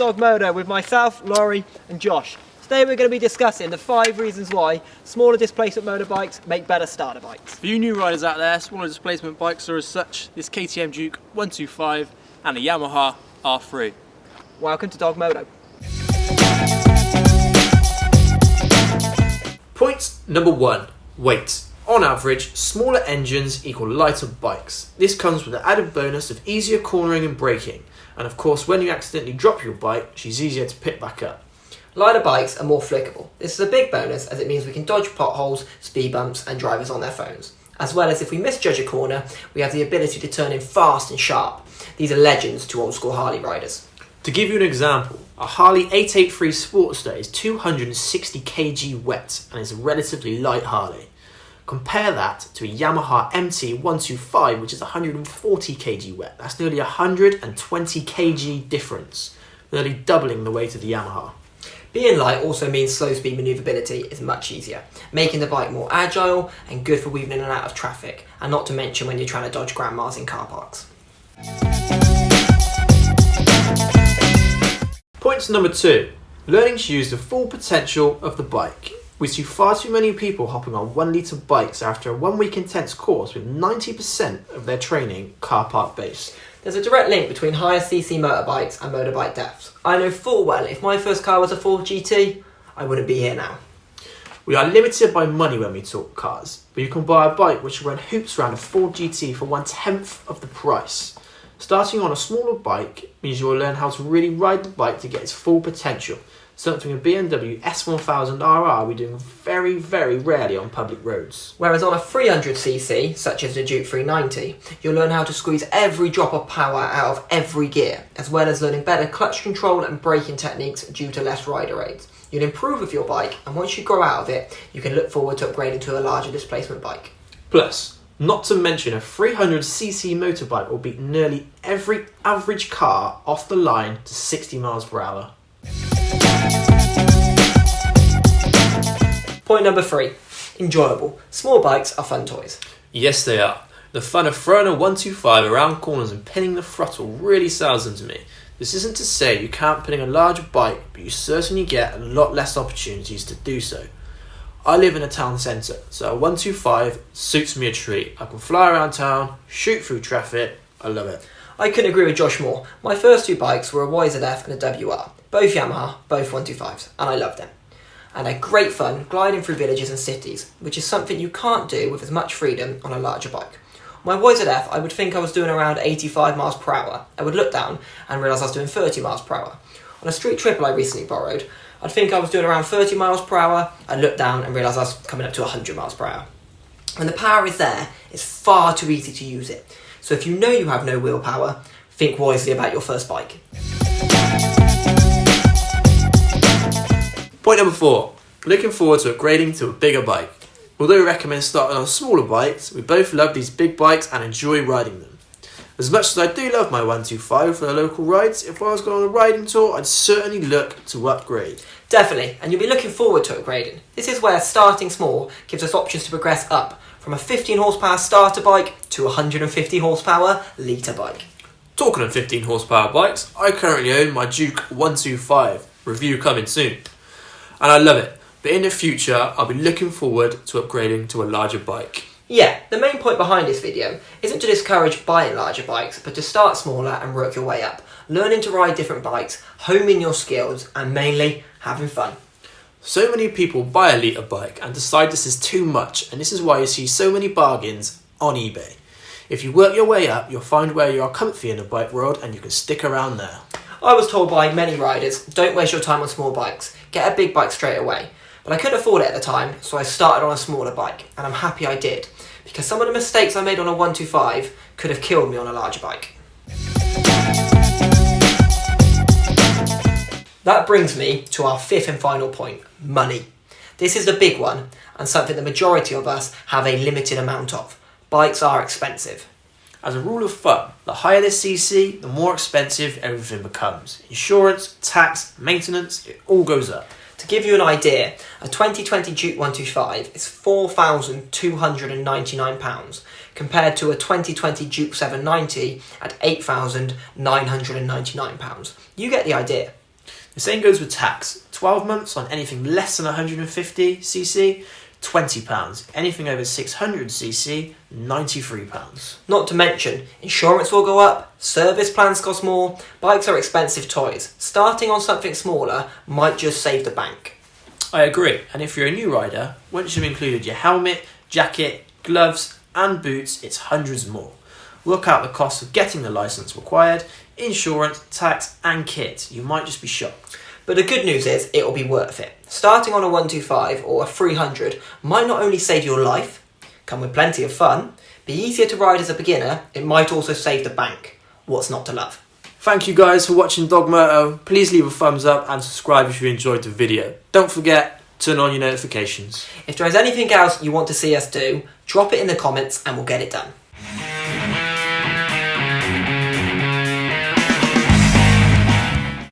Dog Moto with myself, Laurie and Josh. Today we're going to be discussing the 5 reasons why smaller displacement motorbikes make better starter bikes. For you new riders out there, smaller displacement bikes are as such this KTM Duke 125 and the Yamaha R3. Welcome to Dog Moto. Point number 1, weight. On average, smaller engines equal lighter bikes. This comes with the added bonus of easier cornering and braking. And of course, when you accidentally drop your bike, she's easier to pick back up. Lighter bikes are more flickable. This is a big bonus as it means we can dodge potholes, speed bumps and drivers on their phones. As well as if we misjudge a corner, we have the ability to turn in fast and sharp. These are legends to old school Harley riders. To give you an example, a Harley 883 Sportster is 260 kg wet and is a relatively light Harley. Compare that to a Yamaha MT125, which is 140 kg wet. That's nearly 120 kg difference, nearly doubling the weight of the Yamaha. Being light also means slow speed manoeuvrability is much easier, making the bike more agile and good for weaving in and out of traffic, and not to mention when you're trying to dodge grandmas in car parks. Point number 2, learning to use the full potential of the bike. We see far too many people hopping on 1 litre bikes after a 1 week intense course with 90% of their training car park based. There's a direct link between higher CC motorbikes and motorbike deaths. I know full well if my first car was a Ford GT, I wouldn't be here now. We are limited by money when we talk cars, but you can buy a bike which will run hoops around a Ford GT for 1/10 of the price. Starting on a smaller bike means you will learn how to really ride the bike to get its full potential, something a BMW S1000RR will be doing very, very rarely on public roads. Whereas on a 300cc, such as the Duke 390, you'll learn how to squeeze every drop of power out of every gear, as well as learning better clutch control and braking techniques due to less rider aids. You'll improve with your bike, and once you grow out of it, you can look forward to upgrading to a larger displacement bike. Plus, not to mention a 300cc motorbike will beat nearly every average car off the line to 60 miles per hour. Point number 3, enjoyable. Small bikes are fun toys. Yes, they are. The fun of throwing a 125 around corners and pinning the throttle really sells them to me. This isn't to say you can't pin a larger bike, but you certainly get a lot less opportunities to do so. I live in a town centre, so a 125 suits me a treat. I can fly around town, shoot through traffic, I love it. I couldn't agree with Josh more. My first 2 bikes were a YZF and a WR, both Yamaha, both 125s, and I loved them. And had great fun gliding through villages and cities, which is something you can't do with as much freedom on a larger bike. My YZF, I would think I was doing around 85 miles per hour. I would look down and realise I was doing 30 miles per hour. On a street triple I recently borrowed, I'd think I was doing around 30 miles per hour, I'd look down and realise I was coming up to 100 miles per hour. When the power is there, it's far too easy to use it. So if you know you have no willpower, think wisely about your first bike. Point number 4, looking forward to upgrading to a bigger bike. Although we recommend starting on smaller bikes, we both love these big bikes and enjoy riding them. As much as I do love my 125 for the local rides, if I was going on a riding tour, I'd certainly look to upgrade. Definitely, and you'll be looking forward to upgrading. This is where starting small gives us options to progress up from a 15 horsepower starter bike to a 150 horsepower litre bike. Talking of 15 horsepower bikes, I currently own my Duke 125, review coming soon. And I love it, but in the future I'll be looking forward to upgrading to a larger bike. Yeah, the main point behind this video isn't to discourage buying larger bikes, but to start smaller and work your way up, learning to ride different bikes, homing your skills, and mainly having fun. So many people buy a litre bike and decide this is too much, and this is why you see so many bargains on eBay. If you work your way up, you'll find where you are comfy in the bike world and you can stick around there. I was told by many riders, don't waste your time on small bikes, get a big bike straight away. But I couldn't afford it at the time, so I started on a smaller bike, and I'm happy I did, because some of the mistakes I made on a 125 could have killed me on a larger bike. That brings me to our 5th and final point, money. This is the big one, and something the majority of us have a limited amount of. Bikes are expensive. As a rule of thumb, the higher the CC, the more expensive everything becomes. Insurance, tax, maintenance, it all goes up. To give you an idea, a 2020 Duke 125 is £4,299 compared to a 2020 Duke 790 at £8,999. You get the idea. The same goes with tax. 12 months on anything less than 150cc, £20. Anything over 600cc, £93. Not to mention, insurance will go up, service plans cost more, bikes are expensive toys. Starting on something smaller might just save the bank. I agree, and if you're a new rider, once you've included your helmet, jacket, gloves and boots, it's hundreds more. Work out the cost of getting the licence required, insurance, tax and kit. You might just be shocked. But the good news is it will be worth it. Starting on a 125 or a 300 might not only save your life, come with plenty of fun, be easier to ride as a beginner, it might also save the bank. What's not to love? Thank you guys for watching Dog Moto. Please leave a thumbs up and subscribe if you enjoyed the video. Don't forget, turn on your notifications. If there is anything else you want to see us do, drop it in the comments and we'll get it done.